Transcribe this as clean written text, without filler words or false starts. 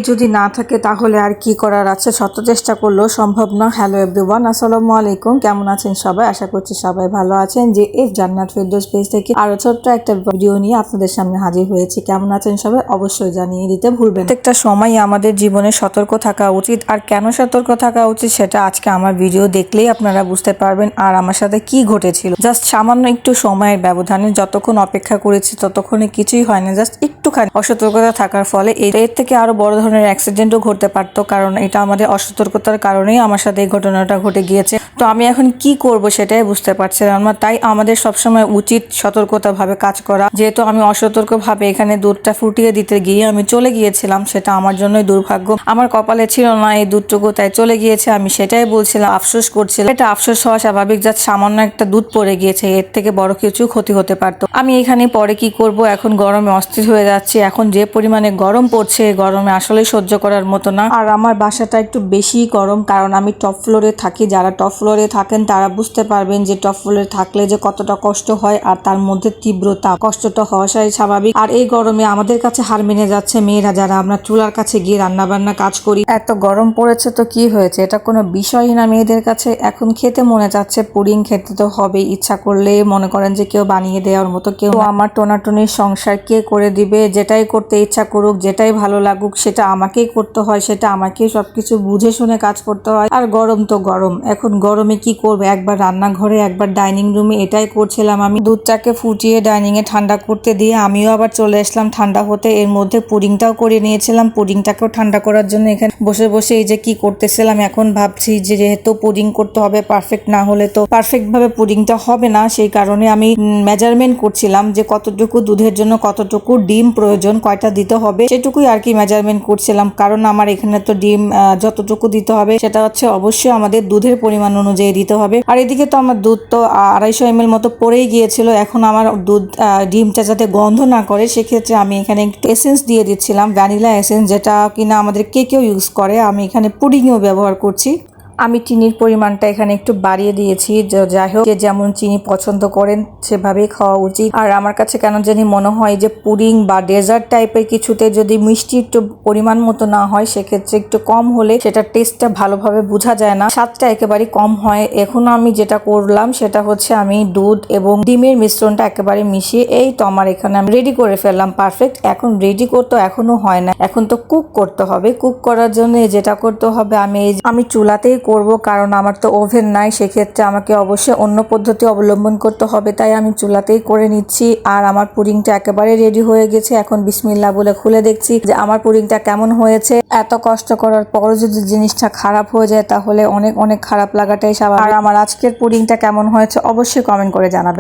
যদি না থাকে তাহলে আর কি করার আছে, শত চেষ্টা করলেও সম্ভব না। হ্যালো এভরিওয়ান, আসসালামু আলাইকুম। কেমন আছেন সবাই? আশা করছি সবাই ভালো আছেন। যে এফ জান্নাত ফেরদৌস পেজ থেকে আরো ছোট্ট একটা ভিডিও নিয়ে আপনাদের সামনে হাজির হয়েছি। কেমন আছেন সবাই অবশ্যই জানিয়ে দিতে ভুলবেন। প্রত্যেকটা সময় আমাদের জীবনে সতর্ক থাকা উচিত, আর কেন সতর্ক থাকা উচিত সেটা আজকে আমার ভিডিও দেখলেই আপনারা বুঝতে পারবেন। আর আমার সাথে কি ঘটেছিল, জাস্ট সামান্য একটু সময়ের ব্যবধানে যতক্ষণ অপেক্ষা করেছি ততক্ষণে কিছুই হয় না, জাস্ট একটুখানি অসতর্কতা থাকার ফলে এর থেকে আরো বড় ধরনের অ্যাক্সিডেন্টও ঘটতে পারতো, কারণ এটা আমাদের অসতর্কতার কারণেই আমার সাথে এই ঘটনাটা ঘটে গিয়েছে। তো আমি এখন কি করব সেটাই বুঝতে পারছিলাম না। তাই আমাদের সবসময় উচিত সতর্কতাভাবে কাজ করা। যেহেতু আমি অসতর্কভাবে এখানে দুধটা ফুটিয়ে দিতে গিয়ে আমি চলে গিয়েছিলাম, সেটা আমার জন্যই দুর্ভাগ্য। আমার কপালে ছিল না এই দুধটুকু, তাই চলে গিয়েছে। আমি সেটাই বলছিলাম, আফসোস করছিলাম। এটা আফসোস হওয়া স্বাভাবিক, যা সামান্য একটা দুধ পড়ে গিয়েছে, এর থেকে বড় কিছু ক্ষতি হতে পারতো। আমি এখানে পরে কি করব, এখন গরমে অস্থির হয়ে যাচ্ছি। এখন যে পরিমাণে গরম পড়ছে, গরমে আসলে সহ্য করার মতো না। আর আমার বাসাটা একটু বেশি গরম, কারণ আমি টপ ফ্লোরে থাকি। যারা টপ ফ্লোরে থাকেন তারা বুঝতে পারবেন যে টপ ফ্লোরে থাকলে যে কতটা কষ্ট হয়, আর তার মধ্যে তীব্রতা, কষ্টটা হওয়াটাই স্বাভাবিক। আর এই গরমে আমাদের কাছে হার মেনে যাচ্ছে মেয়েরা, যারা আমরা চুলার কাছে গিয়ে রান্না বান্না কাজ করি। এত গরম পড়েছে তো কি হয়েছে, এটা কোনো বিষয়ই না মেয়েদের কাছে। এখন খেতে মনে যাচ্ছে, পুডিং খেতে তো হবে, ইচ্ছা করলে মনে করেন যে কেউ বানিয়ে দেওয়ার মতো কেউ। আমার টোনাটুনির সংসার কে করে দিবে? যেটাই করতে ইচ্ছা করুক, যেটাই ভালো লাগুক, সেটা আমাকেই করতে হয়, সেটা আমাকেই সবকিছু বুঝে শুনে কাজ করতে হয়। আর গরম তো গরম, এখন গরমে কি করবে, একবার রান্নাঘরে একবার ডাইনিং রুমে, এটাই করছিলাম আমি। দুধটাকে ফুটিয়ে ডাইনিং এ ঠান্ডা করতে দিয়ে আমিও আবার চলে আসলাম ঠান্ডা হতে। এর মধ্যে পুডিংটাও করে নিয়েছিলাম, পুডিংটাকেও ঠান্ডা করার জন্য এখানে বসে বসে এই যে কি করতেছিলাম। এখন ভাবছি যে যেহেতু পুডিং করতে হবে, পারফেক্ট না হলে তো পারফেক্ট ভাবে পুডিংটা হবে না, সেই কারণে আমি মেজারমেন্ট করছিলাম যে কতটুকু দুধের জন্য কতটুকু ডিম প্রয়োজন, কয়টা দিতে হবে, সেটুকুই আর কি মেজারমেন্ট করছিলাম। কারণ আমার এখানে তো ডিম যতটুকু দিতে হবে সেটা হচ্ছে অবশ্যই আমাদের দুধের পরিমাণ অনুযায়ী দিতে হবে। আর এদিকে তো আমার দুধ তো 250 ml মতো পড়েই গিয়েছিল। এখন আমার দুধ ডিমটা যাতে গন্ধ না করে, সেক্ষেত্রে আমি এখানে একটু এসেন্স দিয়ে দিচ্ছিলাম, ভ্যানিলা এসেন্স, যেটা কিনা আমাদের কেকেও ইউজ করে। আমি এখানে পুডিংয়েও ব্যবহার করছি। আমি চিনির পরিমাণটা এখানে একটু বাড়িয়ে দিয়েছি। যাই হোক, যে যেমন চিনি পছন্দ করেন সেভাবেই খাওয়া উচিত। আর আমার কাছে কেন জানি মনে হয় যে পুডিং বা ডেজার্ট টাইপের কিছুতে যদি মিষ্টি একটু পরিমাণ মতো না হয়, সেক্ষেত্রে একটু কম হলে সেটার টেস্টটা ভালোভাবে বোঝা যায় না, স্বাদটা একেবারে কম হয়। এখন আমি যেটা করলাম সেটা হচ্ছে আমি দুধ এবং ডিমের মিশ্রণটা একেবারে মিশিয়ে এই তো আমার এখানে আমি রেডি করে ফেললাম পারফেক্ট। এখন রেডি করতে এখনো হয় না, এখন তো কুক করতে হবে। কুক করার জন্য যেটা করতে হবে, আমি চুলাতেই করব, কারণ আমার তো ওভেন নাই। সেক্ষেত্রে আমাকে অবশ্যই অন্য পদ্ধতি অবলম্বন করতে হবে, তাই আমি চুলাতেই করে নিচ্ছি। আর আমার পুডিংটা একেবারে রেডি হয়ে গেছে। এখন বিসমিল্লাহ বলে খুলে দেখছি যে আমার পুডিংটা কেমন হয়েছে। এত কষ্ট করার পরও যদি জিনিসটা খারাপ হয়ে যায় তাহলে অনেক অনেক খারাপ লাগাটাই স্বাভাবিক। আর আমার আজকের পুডিংটা কেমন হয়েছে অবশ্যই কমেন্ট করে জানাবেন।